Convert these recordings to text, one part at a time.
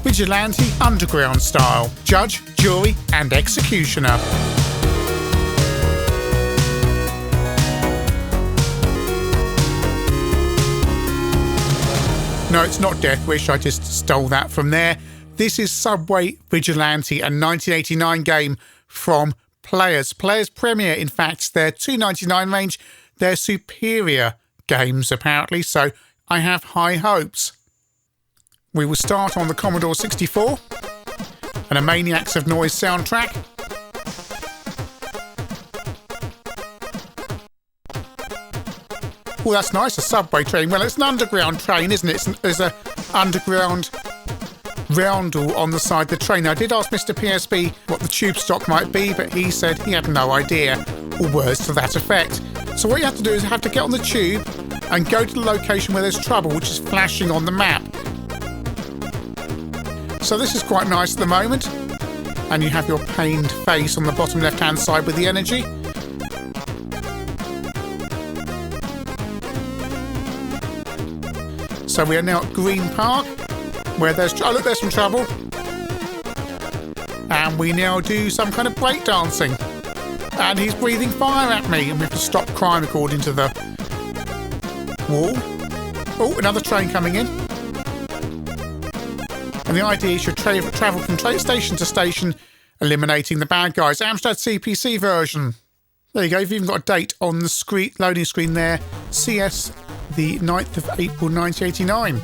Vigilante underground style. Judge, jury and executioner. No, it's not Death Wish, I just stole that from there. This is Subway Vigilante, a 1989 game from Players. Players Premier, in fact, their $2.99 range, they're superior games apparently, so I have high hopes. We will start on the Commodore 64 and a Maniacs of Noise soundtrack. Oh, that's nice, a subway train. Well, it's an underground train, isn't it? There's an underground roundel on the side of the train. Now, I did ask Mr. PSB what the tube stock might be, but he said he had no idea, or words to that effect. So what you have to do is you have to get on the tube and go to the location where there's trouble, which is flashing on the map. So this is quite nice at the moment. And you have your pained face on the bottom left-hand side with the energy. So we are now at Green Park, where there's... Oh, look, there's some trouble. And we now do some kind of breakdancing. And he's breathing fire at me. And we have to stop crime according to the wall. Oh, another train coming in. And the idea is you travel from station to station, eliminating the bad guys. Amstrad CPC version. There you go. You've even got a date on the screen, loading screen there. CS, the 9th of April 1989.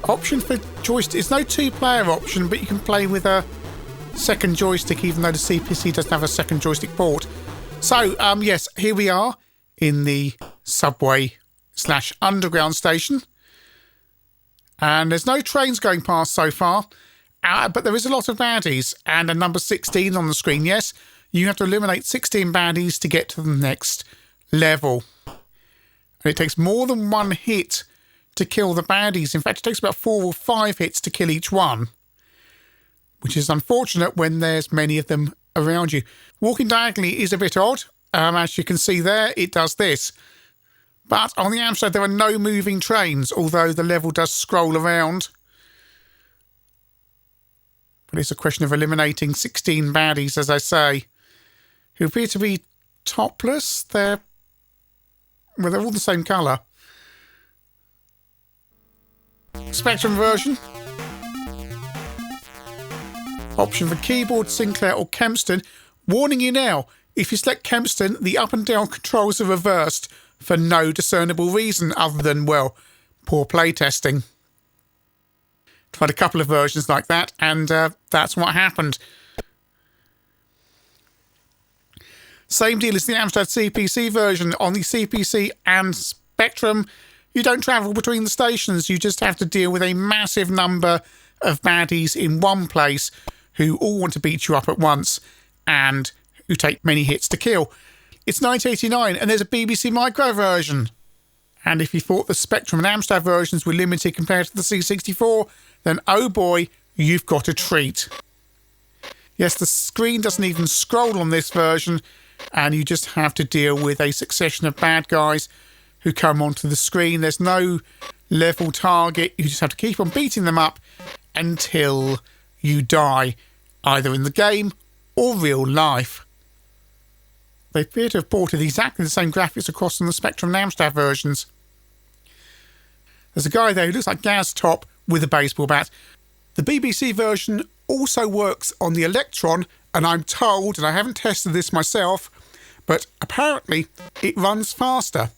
Option for joystick. It's no two-player option, but you can play with a second joystick, even though the CPC doesn't have a second joystick port. So, yes, here we are in the subway/underground station. And there's no trains going past so far, but there is a lot of baddies. And a number 16 on the screen, yes. You have to eliminate 16 baddies to get to the next level. And it takes more than one hit to kill the baddies. In fact, it takes about 4 or 5 hits to kill each one, which is unfortunate when there's many of them around you. Walking diagonally is a bit odd. As you can see there, it does this. But on the Amstrad, there are no moving trains, although the level does scroll around. But it's a question of eliminating 16 baddies, as I say, who appear to be topless. They're all the same colour. Spectrum version. Option for keyboard, Sinclair or Kempston. Warning you now, if you select Kempston, the up and down controls are reversed for no discernible reason other than, well, poor playtesting. Tried a couple of versions like that, and that's what happened. Same deal as the Amstrad CPC version. On the CPC and Spectrum, you don't travel between the stations. You just have to deal with a massive number of baddies in one place who all want to beat you up at once and who take many hits to kill. It's 1989 and there's a BBC Micro version. And if you thought the Spectrum and Amstrad versions were limited compared to the C64, then oh boy, you've got a treat. Yes, the screen doesn't even scroll on this version, and you just have to deal with a succession of bad guys who come onto the screen. There's no level target. You just have to keep on beating them up until you die, either in the game or real life. They appear to have ported exactly the same graphics across from the Spectrum and Amstrad versions. There's a guy there who looks like Gaz Top with a baseball bat. The BBC version also works on the Electron, and I'm told, and I haven't tested this myself, but apparently it runs faster.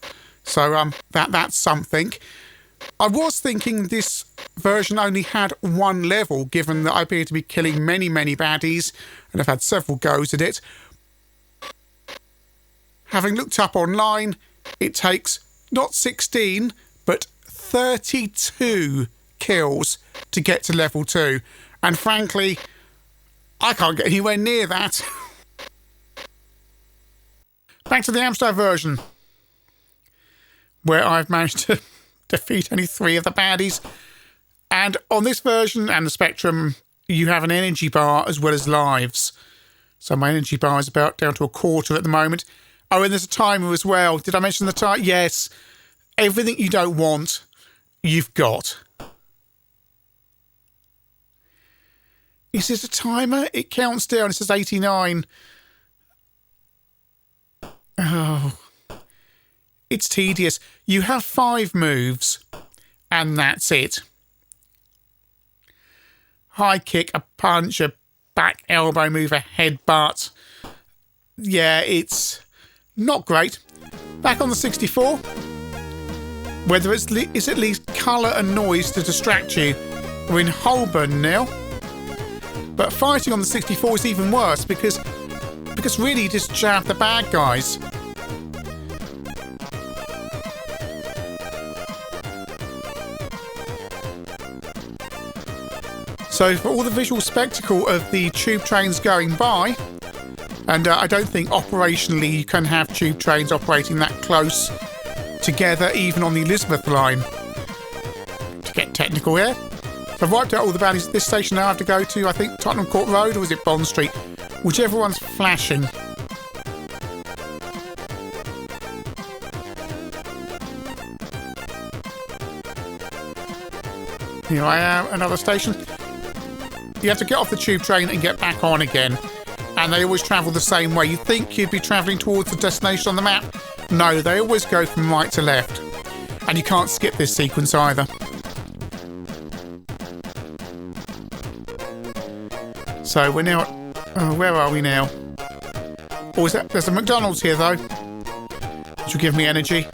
So that's something. I was thinking this version only had one level, given that I appear to be killing many, many baddies, and I've had several goes at it. Having looked up online, it takes not 16, but 32 kills to get to level 2. And frankly, I can't get anywhere near that. Back to the Amstrad version, where I've managed to defeat only 3 of the baddies. And on this version and the Spectrum, you have an energy bar as well as lives. So my energy bar is about down to a quarter at the moment. Oh, and there's a timer as well. Did I mention the time? Yes. Everything you don't want, you've got. Is this a timer? It counts down. It says 89. Oh, it's tedious. You have 5 moves, and that's it. High kick, a punch, a back elbow move, a headbutt. Yeah, it's not great. Back on the 64. Whether it's at least colour and noise to distract you. We're in Holborn now. But fighting on the 64 is even worse because really you just jab the bad guys. So for all the visual spectacle of the tube trains going by, and I don't think operationally you can have tube trains operating that close together, even on the Elizabeth line. To get technical here. So I've wiped out all the baddies at this station. Now I have to go to, I think, Tottenham Court Road, or is it Bond Street? Whichever one's flashing. Here I am, another station. You have to get off the tube train and get back on again. And they always travel the same way. You'd think you'd be travelling towards the destination on the map. No, they always go from right to left. And you can't skip this sequence either. So we're now... where are we now? Oh, there's a McDonald's here, though. Which will give me energy.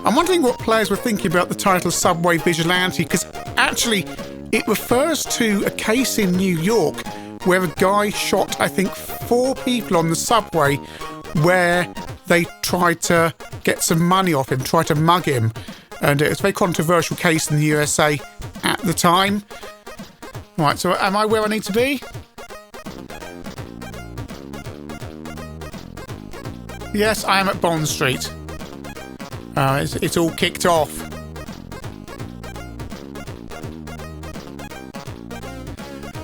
I'm wondering what players were thinking about the title Subway Vigilante, because actually it refers to a case in New York where a guy shot, I think, 4 people on the subway where they tried to get some money off him, tried to mug him. And it was a very controversial case in the USA at the time. Right, so am I where I need to be? Yes, I am at Bond Street. It's all kicked off.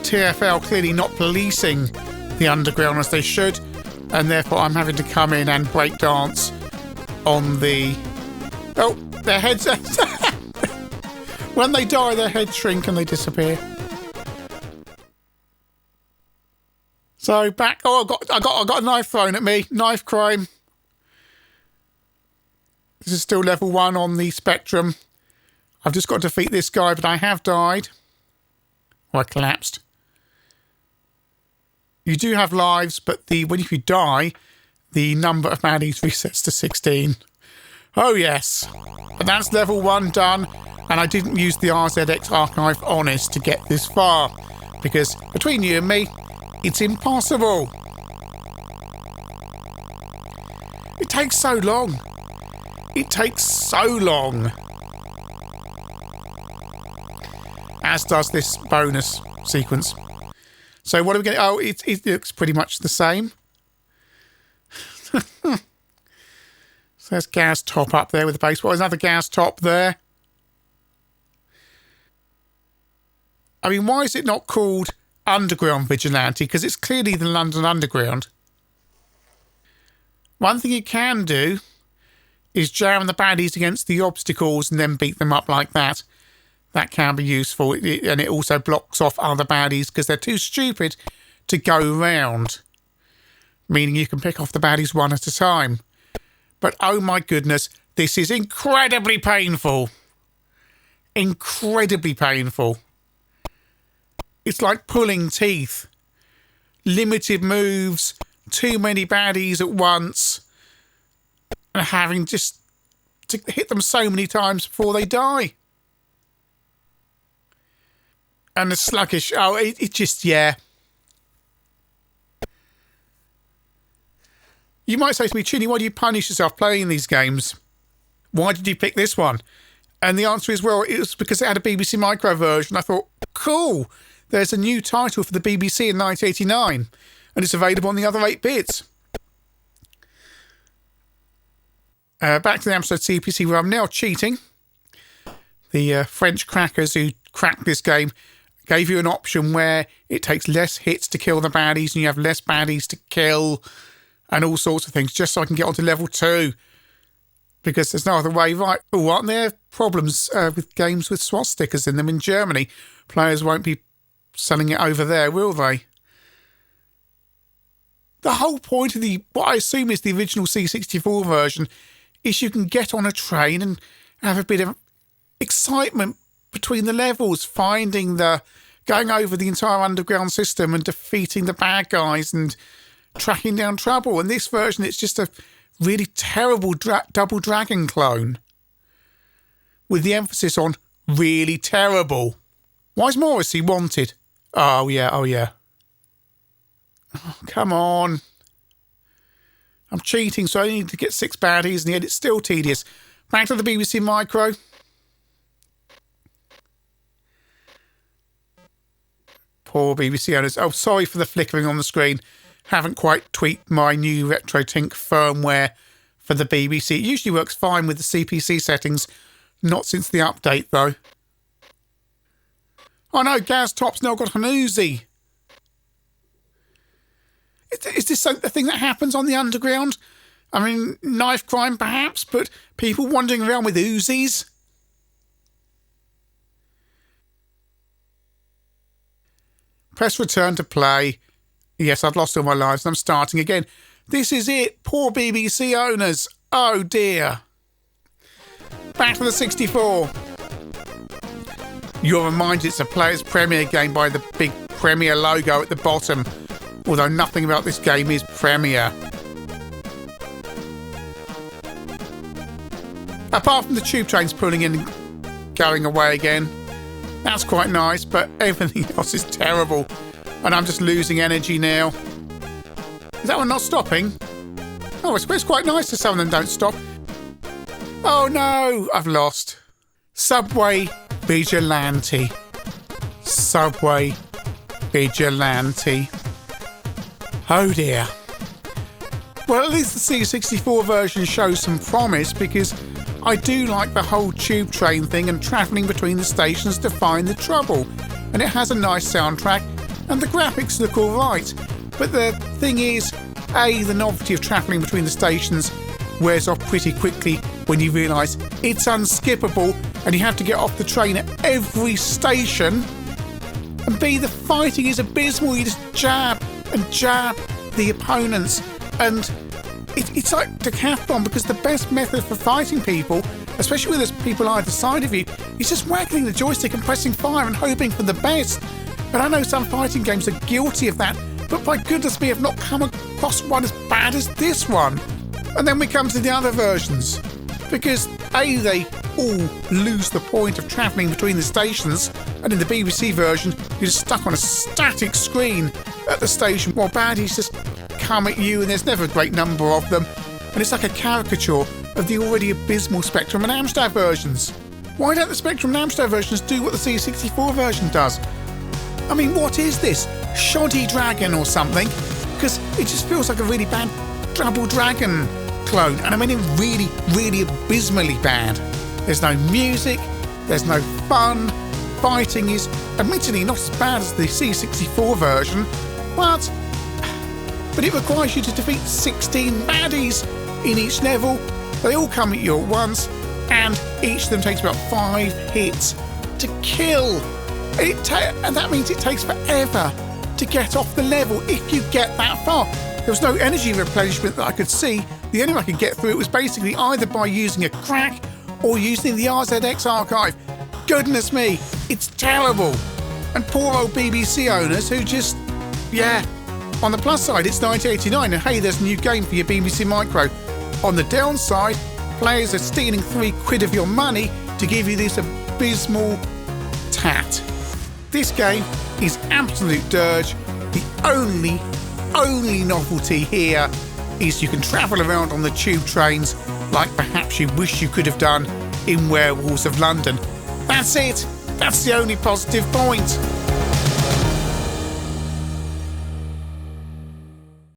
TfL clearly not policing the underground as they should, and therefore I'm having to come in and break dance on the... Oh, their heads... When they die, their heads shrink and they disappear. So back... Oh, I got a knife thrown at me. Knife crime. This is still level 1 on the Spectrum. I've just got to defeat this guy, but I have died. Or I collapsed. You do have lives, but if you die, the number of baddies resets to 16. Oh yes. But that's level 1 done, and I didn't use the RZX Archive Honest to get this far, because between you and me, it's impossible. It takes so long. It takes so long. As does this bonus sequence. So what are we getting? Oh, it looks pretty much the same. So there's Gas Top up there with the baseball. There's another Gas Top there. I mean, why is it not called Underground Vigilante? Because it's clearly the London Underground. One thing you can do is jam the baddies against the obstacles and then beat them up like that. That can be useful, and it also blocks off other baddies because they're too stupid to go round. Meaning you can pick off the baddies one at a time. But oh my goodness, this is incredibly painful. Incredibly painful. It's like pulling teeth. Limited moves, too many baddies at once, and having just to hit them so many times before they die. And the sluggish... Oh, it just... Yeah. You might say to me, Chinny, why do you punish yourself playing these games? Why did you pick this one? And the answer is, well, it was because it had a BBC Micro version. I thought, cool, there's a new title for the BBC in 1989, and it's available on the other 8 bits. Back to the Amstrad CPC, where I'm now cheating. The French crackers who cracked this game gave you an option where it takes less hits to kill the baddies and you have less baddies to kill and all sorts of things, just so I can get onto level 2. because there's no other way. Right, oh, aren't there problems with games with swastikas in them in Germany? Players won't be selling it over there, will they? The whole point of what I assume is the original C64 version is you can get on a train and have a bit of excitement between the levels, going over the entire underground system and defeating the bad guys and tracking down trouble. And this version, it's just a really terrible Double Dragon clone with the emphasis on really terrible. Why is Morrissey wanted? Oh, yeah. Oh, come on. I'm cheating, so I need to get 6 baddies, and yet it's still tedious. Back to the BBC Micro. Poor BBC owners. Oh, sorry for the flickering on the screen. Haven't quite tweaked my new RetroTink firmware for the BBC. It usually works fine with the CPC settings. Not since the update, though. Oh no, Gaz Top's now got an Uzi. Is this a thing that happens on the underground? I mean, knife crime perhaps, but people wandering around with Uzis? Press return to play. Yes, I've lost all my lives and I'm starting again. This is it. Poor BBC owners. Oh dear. Back to the 64. You're reminded it's a Player's Premiere game by the big Premiere logo at the bottom, although nothing about this game is Premiere. Apart from the tube trains pulling in and going away again. That's quite nice, but everything else is terrible. And I'm just losing energy now. Is that one not stopping? Oh, it's quite nice that some of them don't stop. Oh no, I've lost. Subway Vigilante. Subway Vigilante. Oh dear. Well, at least the C64 version shows some promise, because I do like the whole tube train thing and travelling between the stations to find the trouble. And it has a nice soundtrack and the graphics look alright. But the thing is, the novelty of travelling between the stations wears off pretty quickly when you realise it's unskippable and you have to get off the train at every station. And B, the fighting is abysmal. You just jab and jab the opponents, and it's like decathlon, because the best method for fighting people, especially when there's people either side of you, is just waggling the joystick and pressing fire and hoping for the best. But I know some fighting games are guilty of that, but by goodness me, I've not come across one as bad as this one. And then we come to the other versions, because they all lose the point of travelling between the stations, and in the BBC version you're just stuck on a static screen at the station while baddies just come at you, and there's never a great number of them, and it's like a caricature of the already abysmal Spectrum and Amstrad versions. Why don't the Spectrum and Amstrad versions do what the C64 version does? I mean, what is this? Shoddy Dragon or something? Because it just feels like a really bad Double Dragon clone, and I mean it really, really abysmally bad. There's no music, there's no fun, fighting is admittedly not as bad as the C64 version, but it requires you to defeat 16 baddies in each level. They all come at you at once, and each of them takes about 5 hits to kill. And that means it takes forever to get off the level if you get that far. There was no energy replenishment that I could see. The only way I could get through it was basically either by using a crack or using the RZX archive. Goodness me, it's terrible. And poor old BBC owners who just, on the plus side, it's 1989, and hey, there's a new game for your BBC Micro. On the downside, players are stealing £3 of your money to give you this abysmal tat. This game is absolute dirge. The only novelty here is you can travel around on the tube trains like perhaps you wish you could have done in Werewolves of London. That's it. That's the only positive point.